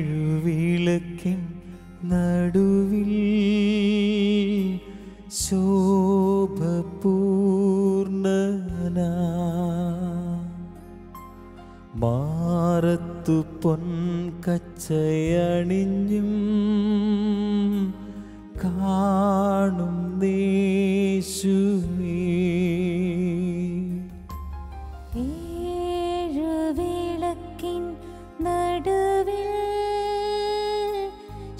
ഏഴുവിളക്കിൻ നടുവിൽ ശോഭപൂർണനാ മാറത്തു പൊൻകച്ചയണിഞ്ഞും കാണും യേശുവേ. ഏഴുവിളക്കിൻ നടുവിൽ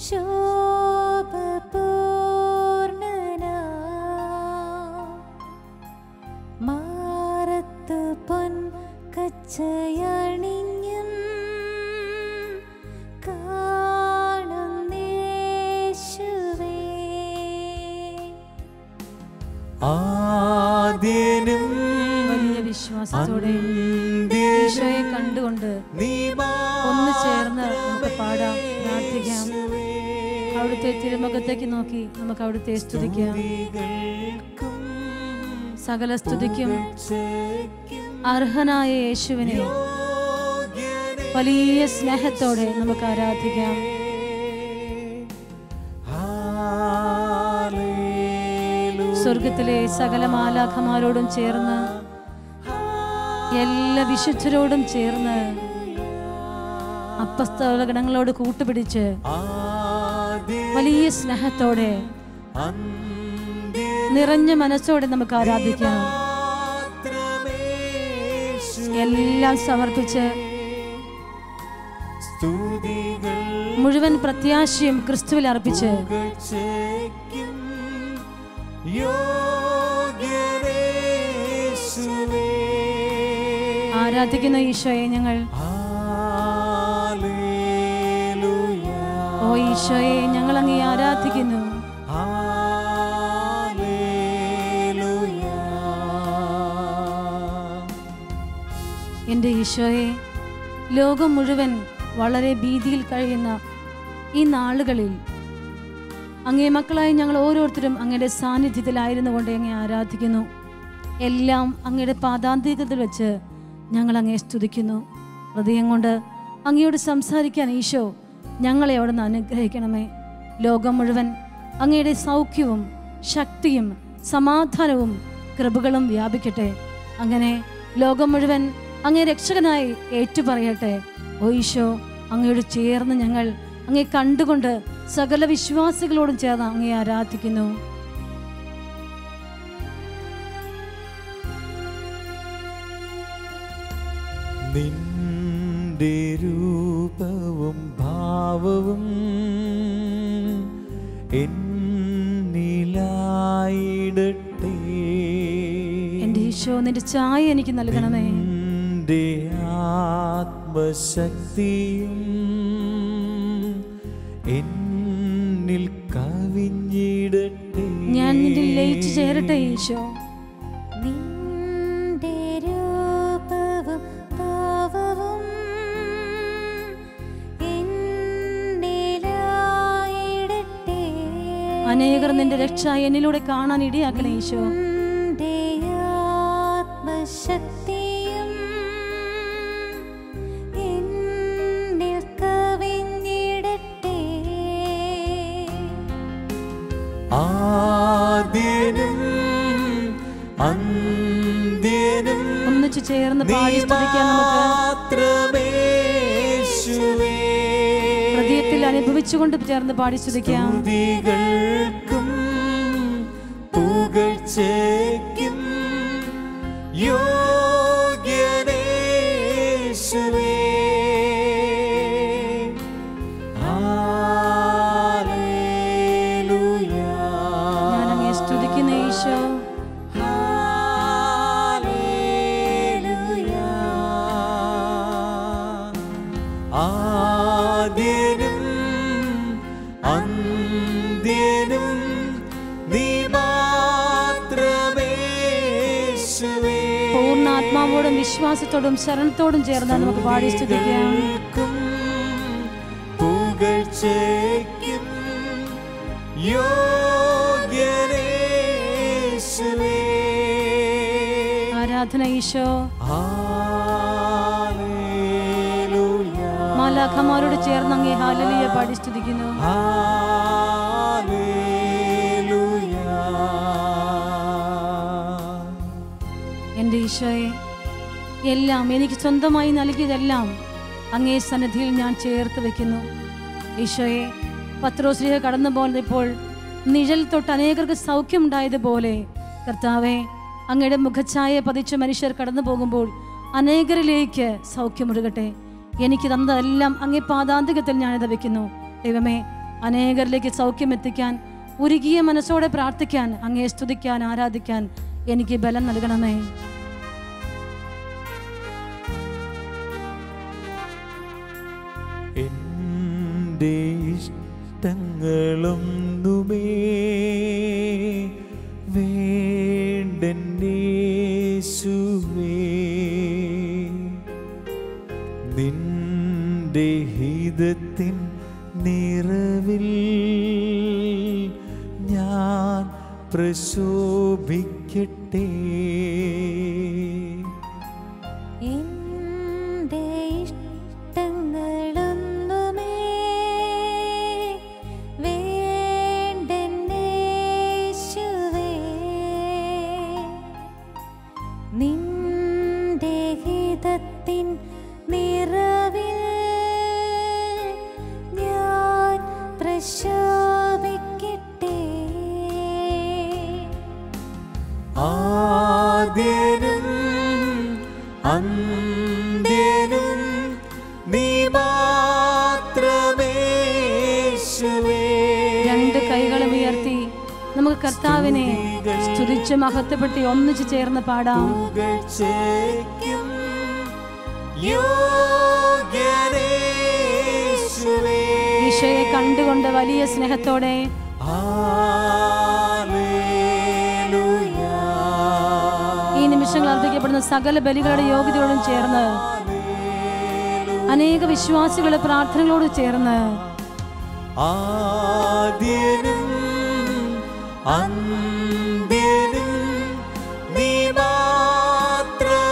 ശോഭപൂർണനാ മാറത്തു പൊൻകച്ചയണിഞ്ഞും കാണും യേശുവേ. ആദ്യനും വലിയ വിശ്വാസത്തോടെ ഈശോയെ കണ്ടുകൊണ്ട് ഒന്ന് ചേർന്ന് നമുക്ക് പാടാം, പ്രാർത്ഥിക്കാം. അവിടുത്തെ തിരുമുഖത്തേക്ക് നോക്കി നമുക്ക് അവിടുത്തെ സ്തുതിക്കാം. സകല സ്തുതിക്കും അർഹനായ യേശുവിനെ വലിയ സ്നേഹത്തോടെ നമുക്ക് ആരാധിക്കാം. സ്വർഗത്തിലെ സകല മാലാഖമാരോടും ചേർന്ന് എല്ലാ വിശുദ്ധരോടും ചേർന്ന് അപ്പസ്തോലഗണങ്ങളോട് കൂട്ടുപിടിച്ച് വലിയ സ്നേഹത്തോടെ നിറഞ്ഞ മനസ്സോടെ നമുക്ക് ആരാധിക്കാം. എല്ലാം സമർപ്പിച്ച് മുഴുവൻ പ്രത്യാശയും ക്രിസ്തുവിൽ അർപ്പിച്ച് ആരാധിക്കുന്ന ഈശോയെ ഞങ്ങൾ, ഓ ഈശോയെ ഞങ്ങൾ അങ്ങേ ആരാധിക്കുന്നു. എൻ്റെ ഈശോയെ, ലോകം മുഴുവൻ വളരെ ഭീതിയിൽ കഴിയുന്ന ഈ നാളുകളിൽ അങ്ങേ മക്കളായി ഞങ്ങൾ ഓരോരുത്തരും അങ്ങയുടെ സാന്നിധ്യത്തിലായിരുന്നു കൊണ്ട് അങ്ങേ ആരാധിക്കുന്നു. എല്ലാം അങ്ങയുടെ പാദാന്തികത്തിൽ വെച്ച് ഞങ്ങൾ അങ്ങേ സ്തുതിക്കുന്നു. ഹൃദയം കൊണ്ട് അങ്ങയോട് സംസാരിക്കാൻ ഈശോ ഞങ്ങളെ അവിടെ നിന്ന് അനുഗ്രഹിക്കണമേ. ലോകം മുഴുവൻ അങ്ങയുടെ സൗഖ്യവും ശക്തിയും സമാധാനവും കൃപകളും വ്യാപിക്കട്ടെ. അങ്ങനെ ലോകം മുഴുവൻ അങ്ങേ രക്ഷകനായി ഏറ്റുപറയട്ടെ. ഓ ഈശോ, അങ്ങയോട് ചേർന്ന് ഞങ്ങൾ അങ്ങേ കണ്ടുകൊണ്ട് സകല വിശ്വാസികളോടും ചേർന്ന് അങ്ങേ ആരാധിക്കുന്നു. നിന്റെ രൂപവും ഭാവവും എന്നിലായിടട്ടെ. എൻ്റെ ഈശോ, നിന്റെ ചായ എനിക്ക് നൽകണമേ. നിന്റെ ആത്മശക്തിയും എന്നിൽ കവിഞ്ഞിടട്ടെ. ഞാൻ നിന്റെ ലയിച്ചു ചേരട്ടെ ഈശോ. നിന്റെ രൂപവും ഭാവവും എന്നിലായിടട്ടെ. അനേകർ നിന്റെ രക്ഷ എന്നിലൂടെ കാണാൻ ഇടയാക്കണേ ഈശോ. നിന്റെ ആത്മശക്തിയും എന്നിൽ കവിഞ്ഞിടട്ടെ. ആദ്യനും അന്ത്യനും ഒന്നിച്ചു ചേർന്ന് പാടി സ്തുതിക്കാൻ നമുക്ക്. ഹൃദയത്തിൽ അനുഭവിച്ചുകൊണ്ട് ചേർന്ന് പാടി സ്തുതിക്കാം. സ്തുതികൾക്കും പുകഴ്ചയ്ക്കും യോഗ്യനേശുവേ. ഞാൻ അങ്ങേ സ്തുതിക്കുന്ന ഈശോ. ആദ്യനും ആത്മാവോടും വിശ്വാസത്തോടും ശരണത്തോടും ചേർന്ന് നമുക്ക് പാടി സ്തുതിക്കാം. പുകഴ്ചയ്ക്കും യോഗ്യനേശുവേ. ആരാധന ഈശോ. ഹല്ലേലൂയ. മാലാഖമാരോട് ചേർന്ന് അങ്ങേ ഹല്ലേലൂയ പാടി സ്തുതിക്കുന്നു. ഹല്ലേലൂയ. എൻ്റെ ഈശോയെ, എല്ലാം എനിക്ക് സ്വന്തമായി നൽകിയതെല്ലാം അങ്ങേ സന്നിധിയിൽ ഞാൻ ചേർത്ത് വെക്കുന്നു. ഈശോയെ, പത്രോസ്ലീഹ കടന്നു പോകുന്നപ്പോൾ നിഴൽ തൊട്ട് അനേകർക്ക് സൗഖ്യമുണ്ടായതുപോലെ കർത്താവെ, അങ്ങയുടെ മുഖഛായ പതിച്ച മനുഷ്യർ കടന്നു പോകുമ്പോൾ അനേകരിലേക്ക് സൗഖ്യമൊഴുകട്ടെ. എനിക്ക് തന്നതെല്ലാം അങ്ങേ പാദാന്തികത്തിൽ ഞാനിത് വയ്ക്കുന്നു. ദൈവമേ, അനേകരിലേക്ക് സൗഖ്യം എത്തിക്കാൻ, ഉരുകിയ മനസ്സോടെ പ്രാർത്ഥിക്കാൻ, അങ്ങേ സ്തുതിക്കാൻ, ആരാധിക്കാൻ എനിക്ക് ബലം നൽകണമേ. എൻ്റെ ഇഷ്ടങ്ങളൊന്നുമേ വേണ്ടെന്നേശുവേ, നിന്റെ ഹിതത്തിൻ നിറവിൽ ഞാൻ പ്രശോഭിക്കട്ടെ. എൻ്റെ ഇഷ്ടങ്ങളൊന്നുമേ വേണ്ടെന്നേശുവേ, നിന്റെ ഹിതത്തിൻ നിറവിൽ ഞാൻ പ്രശോഭിക്കട്ടെ. ആദ്യനും അന്ത്യനും നീ മാത്രമേശുവേ. രണ്ട് കൈകളും ഉയർത്തി നമുക്ക് കർത്താവിനെ സ്തുതിച്ച് മഹത്വപ്പെടുത്തി ഒന്നിച്ചു ചേർന്ന് പാടാം. പുകഴ്ചയ്ക്കും യോഗ്യനേശുവേ. ഈശോയെ കണ്ടുകൊണ്ട് വലിയ സ്നേഹത്തോടെ ഹല്ലേലൂയ. ഈ നിമിഷങ്ങൾ അർപ്പിക്കപ്പെടുന്ന സകല ബലികളുടെ യോഗ്യതയോടും ചേർന്ന് അനേക വിശ്വാസികളുടെ പ്രാർത്ഥനകളോട് ചേർന്ന് ആദ്യനും അന്ത്യനും നീ മാത്രമേശുവേ.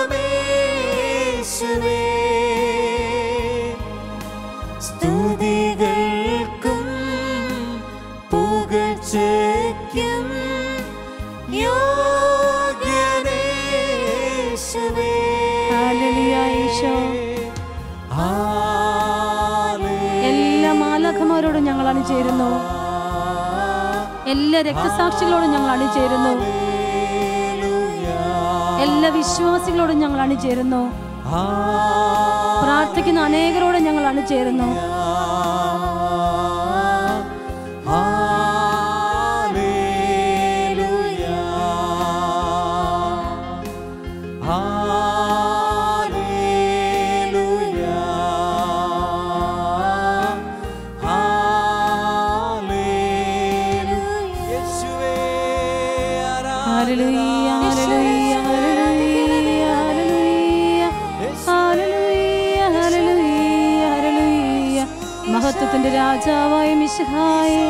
സ്തുതികൾക്കും പുകഴ്ചയ്ക്കും യോഗ്യനേശുവേ. ഹല്ലേലൂയ ഈശോ. എല്ലാ മാലാഖമാരോടും ഞങ്ങൾ അണിചേരുന്നു. എല്ലാ രക്തസാക്ഷികളോടും ഞങ്ങൾ അണിചേരുന്നു. എല്ലാ വിശ്വാസികളോടും ഞങ്ങൾ അണിചേരുന്നു. പ്രാർത്ഥിക്കുന്ന അനേകരോടും ഞങ്ങൾ അണിചേരുന്നു. മഹത്വത്തിന്റെ രാജാവായ മിശിഹായേ,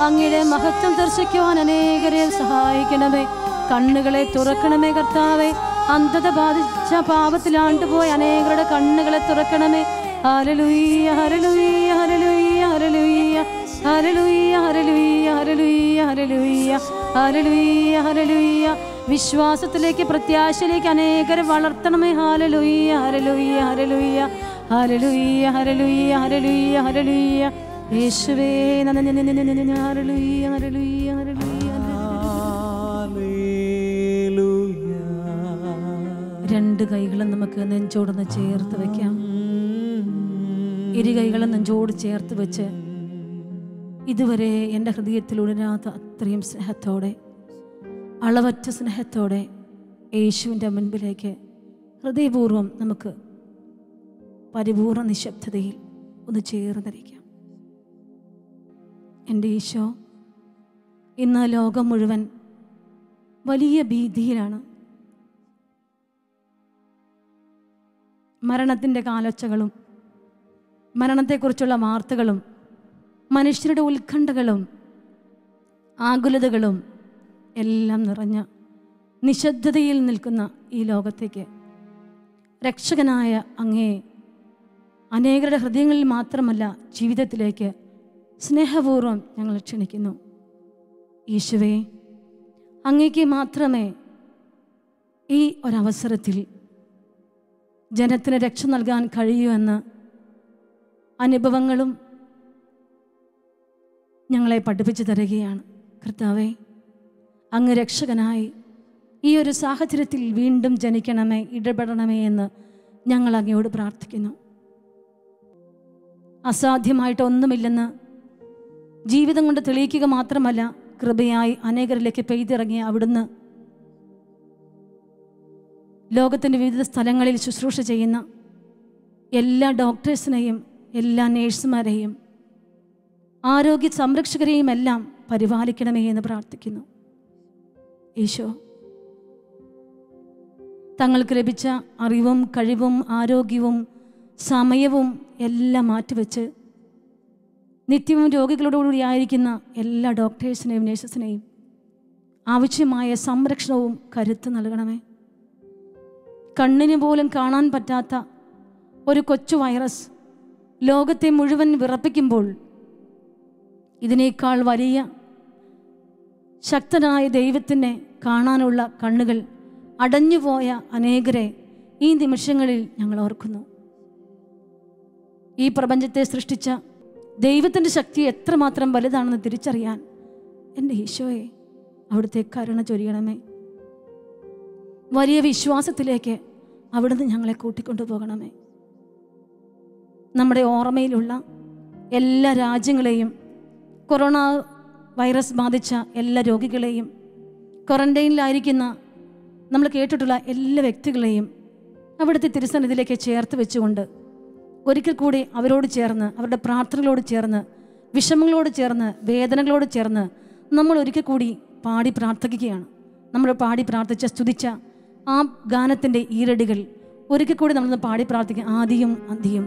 അങ്ങയുടെ മഹത്വം ദർശിക്കുവാൻ അനേകരെ സഹായിക്കണമേ. കണ്ണുകളെ തുറക്കണമേ കർത്താവേ. അന്ധത ബാധിച്ച പാപത്തിലാണ്ടുപോയ അനേകരുടെ കണ്ണുകളെ തുറക്കണമേ. ഹല്ലേലൂയ ഹല്ലേലൂയ ഹല്ലേലൂയ ഹല്ലേലൂയ ഹല്ലേലൂയ ഹല്ലേലൂയ ഹല്ലേലൂയ ഹല്ലേലൂയ ഹല്ലേലൂയ ഹല്ലേലൂയ. വിശ്വാസത്തിലേക്ക്, പ്രത്യാശയിലേക്ക് അനേകരെ വളർത്തണമേ. ഹല്ലേലൂയ ഹല്ലേലൂയ ഹല്ലേലൂയ ഹല്ലേലൂയ ഹല്ലേലൂയ ഹല്ലേലൂയ ഹല്ലേലൂയ. യേശുവേ നന്ദി. ഹല്ലേലൂയ ഹല്ലേലൂയ ഹല്ലേലൂയ. രണ്ട് കൈകളും നമുക്ക് നെഞ്ചോടൊന്ന് ചേർത്ത് വെക്കാം. ഇരു കൈകളും നെഞ്ചോട് ചേർത്ത് വെച്ച് ഇതുവരെ എൻ്റെ ഹൃദയത്തിൽ ഉണരാത്ത അത്രയും സ്നേഹത്തോടെ, അളവറ്റ സ്നേഹത്തോടെ യേശുവിൻ്റെ മുൻപിലേക്ക് ഹൃദയപൂർവ്വം നമുക്ക് പരിപൂർണ നിശബ്ദതയിൽ ഒന്ന് ചേർന്നിരിക്കാം. എൻ്റെ ഈശോ, ഇന്ന് ലോകം മുഴുവൻ വലിയ ഭീതിയിലാണ്. മരണത്തിൻ്റെ കാലൊച്ചകളും മരണത്തെക്കുറിച്ചുള്ള വാർത്തകളും മനുഷ്യരുടെ ഉത്കണ്ഠകളും ആകുലതകളും എല്ലാം നിറഞ്ഞ നിശബ്ദതയിൽ നിൽക്കുന്ന ഈ ലോകത്തേക്ക് രക്ഷകനായ അങ്ങേ അനേകരുടെ ഹൃദയങ്ങളിൽ മാത്രമല്ല ജീവിതത്തിലേക്ക് സ്നേഹപൂർവ്വം ഞങ്ങൾ ക്ഷണിക്കുന്നു. യേശുവേ, അങ്ങേക്ക് മാത്രമേ ഈ ഒരവസരത്തിൽ ജനത്തിന് രക്ഷ നൽകാൻ കഴിയൂ എന്ന് അനുഭവങ്ങളും ഞങ്ങളെ പഠിപ്പിച്ചു തരികയാണ്. കർത്താവേ, അങ്ങ് രക്ഷകനായി ഈ ഒരു സാഹചര്യത്തിൽ വീണ്ടും ജനിക്കണമേ, ഇടപെടണമേ എന്ന് ഞങ്ങൾ അങ്ങയോട് പ്രാർത്ഥിക്കുന്നു. അസാധ്യമായിട്ടൊന്നുമില്ലെന്ന് ജീവിതം കൊണ്ട് തെളിയിക്കുക മാത്രമല്ല, കൃപയായി അനേകരിലേക്ക് പെയ്തിറങ്ങിയ അവിടുന്ന് ലോകത്തിൻ്റെ വിവിധ സ്ഥലങ്ങളിൽ ശുശ്രൂഷ ചെയ്യുന്ന എല്ലാ ഡോക്ടേഴ്സിനെയും എല്ലാ നേഴ്സുമാരെയും ആരോഗ്യ സംരക്ഷകരെയും എല്ലാം പരിപാലിക്കണമേ എന്ന് പ്രാർത്ഥിക്കുന്നു. ഈശോ, തങ്ങൾക്ക് ലഭിച്ച അറിവും കഴിവും ആരോഗ്യവും സമയവും എല്ലാം മാറ്റിവെച്ച് നിത്യവും രോഗികളോടുകൂടി ആയിരിക്കുന്ന എല്ലാ ഡോക്ടേഴ്സിനെയും നേഴ്സസിനെയും ആവശ്യമായ സംരക്ഷണവും കരുത്ത് നൽകണമേ. കണ്ണിന് പോലും കാണാൻ പറ്റാത്ത ഒരു കൊച്ചു വൈറസ് ലോകത്തെ മുഴുവൻ വിറപ്പിക്കുമ്പോൾ ഇതിനേക്കാൾ വലിയ ശക്തനായ ദൈവത്തിനെ കാണാനുള്ള കണ്ണുകൾ അടഞ്ഞുപോയ അനേകരെ ഈ നിമിഷങ്ങളിൽ ഞങ്ങൾ ഓർക്കുന്നു. ഈ പ്രപഞ്ചത്തെ സൃഷ്ടിച്ച ദൈവത്തിൻ്റെ ശക്തി എത്രമാത്രം വലുതാണെന്ന് തിരിച്ചറിയാൻ എൻ്റെ ഈശോയെ അവിടുത്തെ കരുണ ചൊരിയണമേ. വലിയ വിശ്വാസത്തിലേക്ക് അവിടുന്ന് ഞങ്ങളെ കൂട്ടിക്കൊണ്ടുപോകണമേ. നമ്മുടെ ഓർമ്മയിലുള്ള എല്ലാ രാജ്യങ്ങളെയും, കൊറോണ വൈറസ് ബാധിച്ച എല്ലാ രോഗികളെയും, ക്വാറന്റൈനിലായിരിക്കുന്ന നമ്മൾ കേട്ടിട്ടുള്ള എല്ലാ വ്യക്തികളെയും അവിടുത്തെ തിരുസന്നിധിയിലേക്ക് ചേർത്ത് വെച്ചുകൊണ്ട് ഒരിക്കൽ കൂടി അവരോട് ചേർന്ന്, അവരുടെ പ്രാർത്ഥനകളോട് ചേർന്ന്, വിഷമങ്ങളോട് ചേർന്ന്, വേദനകളോട് ചേർന്ന് നമ്മൾ ഒരിക്കൽ കൂടി പാടി പ്രാർത്ഥിക്കുകയാണ്. നമ്മൾ പാടി പ്രാർത്ഥിച്ച സ്തുതിച്ച ആ ഗാനത്തിൻ്റെ ഈരടികൾ ഒരിക്കൽ കൂടി നമ്മളൊന്ന് പാടി പ്രാർത്ഥിക്കുക. ആദിയും അന്തിയും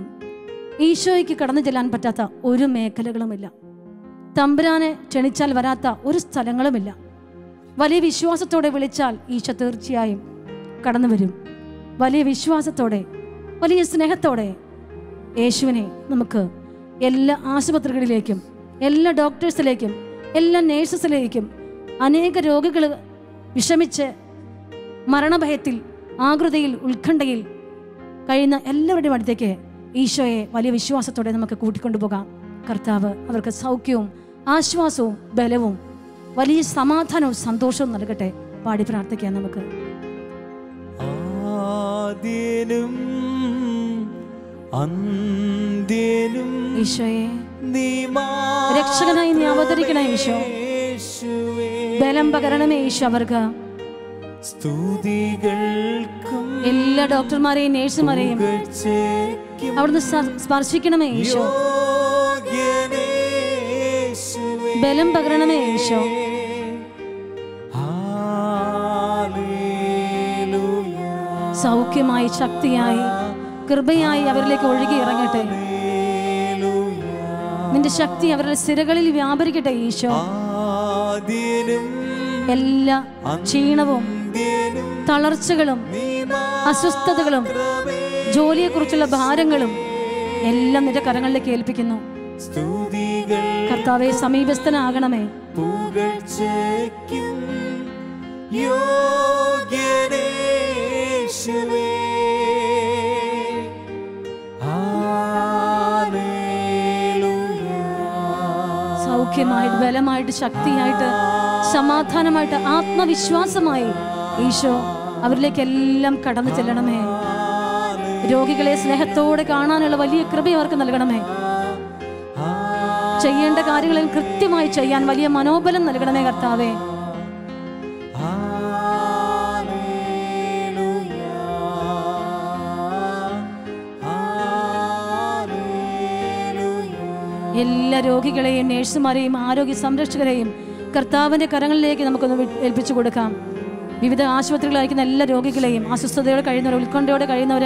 ഈശോയ്ക്ക് കടന്നു ചെല്ലാൻ പറ്റാത്ത ഒരു മേഖലകളുമില്ല. തമ്പുരാനെ ക്ഷണിച്ചാൽ വരാത്ത ഒരു സ്ഥലങ്ങളുമില്ല. വലിയ വിശ്വാസത്തോടെ വിളിച്ചാൽ ഈശോ തീർച്ചയായും കടന്നു വരും. വലിയ വിശ്വാസത്തോടെ, വലിയ സ്നേഹത്തോടെ യേശുവിനെ നമുക്ക് എല്ലാ ആശുപത്രികളിലേക്കും, എല്ലാ ഡോക്ടേഴ്സിലേക്കും, എല്ലാ നേഴ്സസിലേക്കും, അനേക രോഗികൾ വിഷമിച്ച് മരണഭയത്തിൽ, ആകൃതയിൽ, ഉത്കണ്ഠയിൽ കഴിയുന്ന എല്ലാവരുടെയും അടുത്തേക്ക് ഈശോയെ വലിയ വിശ്വാസത്തോടെ നമുക്ക് കൂട്ടിക്കൊണ്ടുപോകാം. കർത്താവ് അവർക്ക് സൗഖ്യവും ആശ്വാസവും ബലവും വലിയ സമാധാനവും സന്തോഷവും നൽകട്ടെ. പാടി പ്രാർത്ഥിക്കാം നമുക്ക്. ആദ്യനും അന്ത്യനും ഈശോയെ, രക്ഷകനായി നീ അവതരിക്കണേ ഈശോ. ബലം പകരണമേ ഈശോ അവർക്ക്. എല്ലാ ഡോക്ടർമാരെയും നേഴ്സുമാരെയും അവിടുന്ന് സ്പർശിക്കണമേ ഈശോ. ബലം പകരണമേ ഈശോ. സൗഖ്യമായി, ശക്തിയായി, കൃപയായി അവരിലേക്ക് ഒഴുകി ഇറങ്ങട്ടെ. നിന്റെ ശക്തി അവരുടെ സിരകളിൽ വ്യാപരിക്കട്ടെ ഈശോ. എല്ലാ ക്ഷീണവും തളർച്ചകളും അസ്വസ്ഥതകളും ജോലിയെക്കുറിച്ചുള്ള ഭാരങ്ങളും എല്ലാം നിന്റെ കരങ്ങളിലേക്ക് ഏൽപ്പിക്കുന്നു. കർത്താവെ, സമീപസ്ഥനാകണമേ. സൗഖ്യമായിട്ട്, ബലമായിട്ട്, ശക്തിയായിട്ട്, സമാധാനമായിട്ട്, ആത്മവിശ്വാസമായി ഈശോ അവരിലേക്കെല്ലാം കടന്നു ചെല്ലണമേ. രോഗികളെ സ്നേഹത്തോടെ കാണാനുള്ള വലിയ കൃപ അവർക്ക് നൽകണമേ. ചെയ്യേണ്ട കാര്യങ്ങളിൽ കൃത്യമായി ചെയ്യാൻ വലിയ മനോബലം നൽകണമേ കർത്താവേ. എല്ലാ രോഗികളെയും നേഴ്സുമാരെയും ആരോഗ്യ സംരക്ഷകരെയും കർത്താവിൻ്റെ കരങ്ങളിലേക്ക് നമുക്കൊന്ന് ഏൽപ്പിച്ചു കൊടുക്കാം. വിവിധ ആശുപത്രികളായിരിക്കുന്ന എല്ലാ രോഗികളെയും, അസ്വസ്ഥതയോടെ കഴിയുന്നവർ, ഉത്കണ്ഠയോടെ കഴിയുന്നവർ,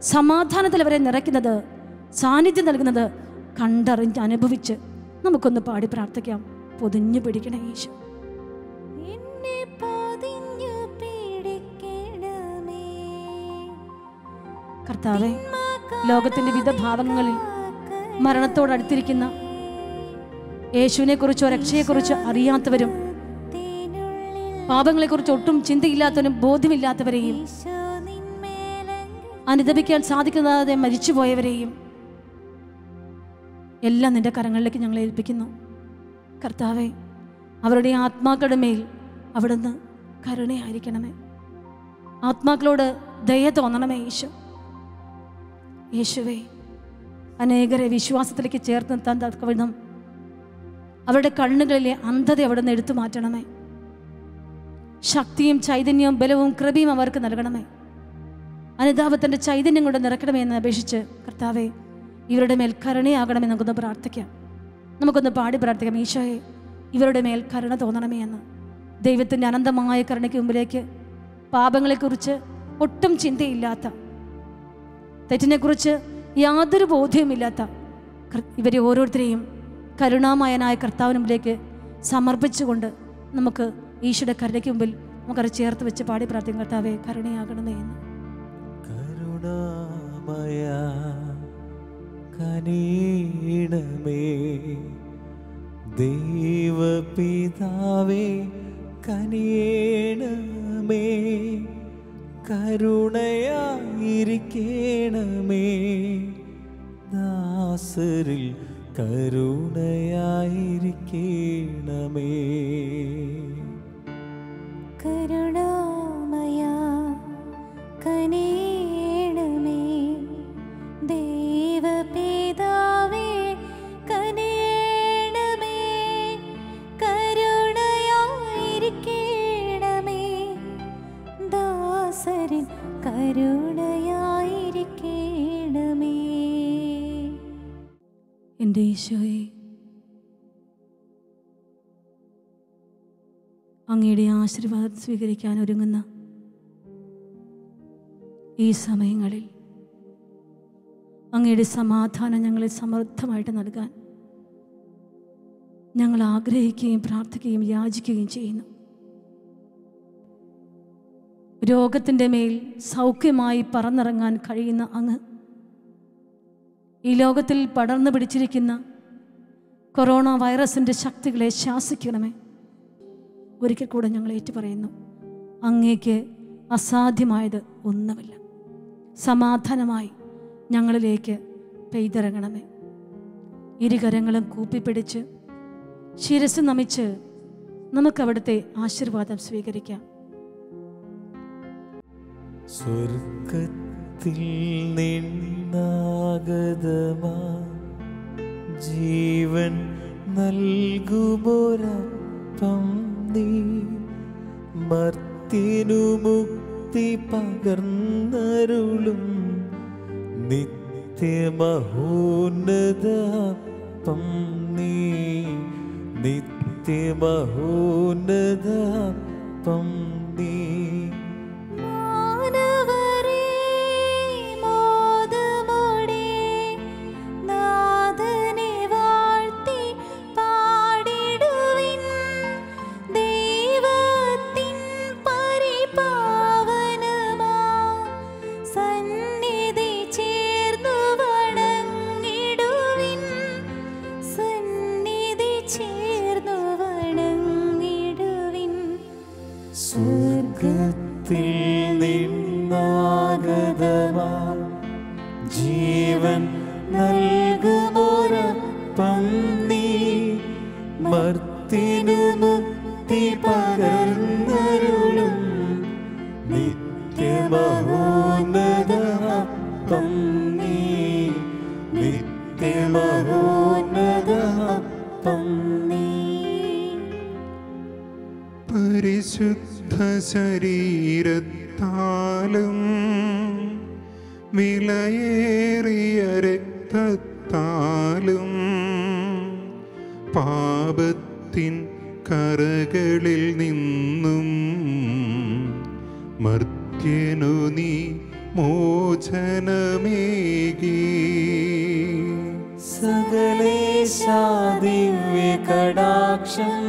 സമാധാനത്തിൽ അവരെ നിറയ്ക്കുന്നത്, സാന്നിധ്യം നൽകുന്നത് കണ്ടറിഞ്ഞ് അനുഭവിച്ച് നമുക്കൊന്ന് പാടി പ്രാർത്ഥിക്കാം. പൊതിഞ്ഞു പിടിക്കണേ ഈശോ. എന്നെ പൊതിഞ്ഞു പിടിക്കണമേ കർത്താവേ, ലോകത്തിൻ്റെ വിവിധ ഭാവങ്ങളിൽ മരണത്തോടടുത്തിരിക്കുന്ന, യേശുവിനെ കുറിച്ചോ രക്ഷയെക്കുറിച്ചോ അറിയാത്തവരും പാപങ്ങളെക്കുറിച്ച് ഒട്ടും ചിന്തയില്ലാത്തവരും ബോധ്യമില്ലാത്തവരെയും അനുദപിക്കാൻ സാധിക്കാതെ മരിച്ചുപോയവരെയും എല്ലാം നിന്റെ കരങ്ങളിലേക്ക് ഞങ്ങൾ ഏൽപ്പിക്കുന്നു. കർത്താവേ, അവരുടെ ആത്മാക്കളുടെ മേൽ അവിടുന്ന് കരുണയായിരിക്കണമേ. ആത്മാക്കളോട് ദയ തോന്നണമേ ഈശോ. യേശുവേ, അനേകരെ വിശ്വാസത്തിലേക്ക് ചേർത്ത് നിർത്താൻ തക്കവിധം അവരുടെ കണ്ണുകളിലെ അന്ധത അവിടുന്ന് എടുത്തു മാറ്റണമേ. ശക്തിയും ചൈതന്യവും ബലവും കൃപയും അവർക്ക് നൽകണമേ. അനുതാപത്തിൻ്റെ ചൈതന്യം കൊണ്ട് നിറയ്ക്കണമേ എന്ന് അപേക്ഷിച്ച് കർത്താവേ, ഇവരുടെ മേൽ കരുണയാകണമേ നമുക്കൊന്ന് പ്രാർത്ഥിക്കാം. നമുക്കൊന്ന് പാടി പ്രാർത്ഥിക്കാം. ഈശോയെ, ഇവരുടെ മേൽ കരുണ തോന്നണമേ എന്ന്. ദൈവത്തിൻ്റെ അനന്തമായ കരുണയ്ക്ക് മുമ്പിലേക്ക് പാപങ്ങളെക്കുറിച്ച് ഒട്ടും ചിന്തയില്ലാത്ത, തെറ്റിനെക്കുറിച്ച് യാതൊരു ബോധ്യവുമില്ലാത്ത ഇവരെ ഓരോരുത്തരെയും കരുണാമയനായ കർത്താവിന് മുമ്പിലേക്ക് സമർപ്പിച്ചുകൊണ്ട് നമുക്ക് ഈശോയുടെ കരുണയ്ക്ക് മുമ്പിൽ നമുക്കത് ചേർത്ത് വെച്ച് പാടി പ്രാർത്ഥിക്കും. കർത്താവേ, കരുണയാകണമേ എന്ന്. കരുണാമയ കനിയണമേ, ദൈവപിതാവേ കനിയണമേ, കരുണയായിരിക്കണമേ, ദാസരിൽ കരുണയായിരിക്കണമേ. കരുണാമയ കനിയണമേ, ദൈവപിതാവേ കനിയണമേ, കരുണയായിരിക്കണമേ, ദാസരിൻ കരുണയായിരിക്കണമേ. എൻ്റെ ഈശോയെ, അങ്ങയുടെ ആശീർവാദം സ്വീകരിക്കാൻ ഒരുങ്ങുന്ന ഈ സമയങ്ങളിൽ അങ്ങയുടെ സമാധാനം ഞങ്ങളെ സമൃദ്ധമായിട്ട് നൽകാൻ ഞങ്ങൾ ആഗ്രഹിക്കുകയും പ്രാർത്ഥിക്കുകയും യാചിക്കുകയും ചെയ്യുന്നു. രോഗത്തിൻ്റെ മേൽ സൗഖ്യമായി പറന്നിറങ്ങാൻ കഴിയുന്ന അങ്ങ് ഈ ലോകത്തിൽ പടർന്നു പിടിച്ചിരിക്കുന്ന കൊറോണ വൈറസിൻ്റെ ശക്തികളെ ശാസിക്കണമേ. ഒരിക്കൽ കൂടെ ഞങ്ങൾ ഏറ്റുപറയുന്നു, അങ്ങേക്ക് അസാധ്യമായത് ഒന്നുമില്ല. സമാധാനമായി ഞങ്ങളിലേക്ക് പെയ്തിറങ്ങണമേ. ഇരുകരങ്ങളും കൂപ്പിപ്പിടിച്ച് ശിരസ് നമിച്ച് നമുക്കവിടുത്തെ ആശീർവാദം സ്വീകരിക്കാം. സ്വർഗത്തിൽ നിന്നാഗതമാ ജീവൻ നൽകുമൊരപ്പം നീ, മർത്യനു മുക്തി പകർന്നരുളും നിത്യമഹോന്നതപ്പം നീ, നിത്യമഹോന്നതപ്പം നീ. സ്വർഗത്തിൽ നിന്നാഗതമാ ജീവൻ നൽകുമൊരപ്പം നീ, മർത്യനു മുക്തി പകർന്നരുളും നിത്യമഹോന്നതപ്പം നീ, നിത്യമഹോന്നതപ്പം നീ. പരിശുദ്ധ ശരീരത്താലും വിലയേറിയ രക്തത്താലും പാപത്തിൻ കറകളിൽ നിന്നും മർത്യനു നീ മോചനമേകി. സകലേശാ ദിവ്യ കടാക്ഷം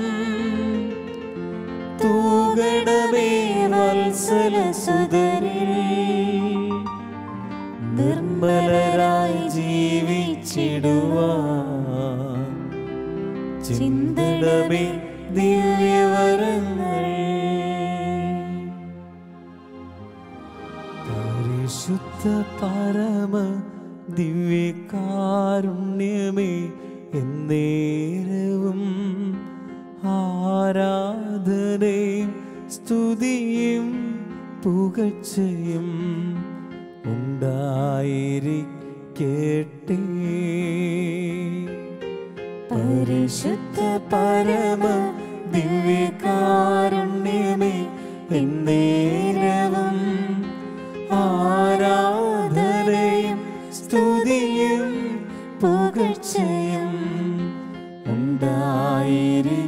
തൂകണമേ വത്സലസുതരിൽ. നിർമ്മലരായി ജീവിച്ചിടുവാൻ ചിന്തണമേ ദിവ്യവരങ്ങൾ. പരിശുദ്ധ പരമ ദിവ്യകാരുണ്യമേ, എന്നേരവും ആരാധനയും സ്തുതിയും പുകഴ്ചയും ഉണ്ടായിരിക്കട്ടെ. പരിശുദ്ധ പരമ ദിവ്യകാരുണ്യമേ, എന്നേരവും ആരാധനയും സ്തുതിയും പുകഴ്ചയും ഉണ്ടായിരിക്കട്ടെ.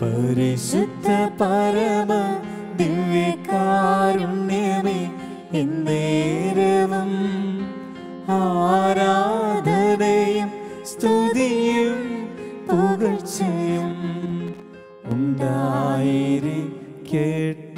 പരിശുദ്ധ പരമ ദിവ്യകാരുണ്യമേ, എന്നേരവും ആരാധനയും സ്തുതിയും പുകഴ്ചയും ഉണ്ടായിരിക്കട്ടെ.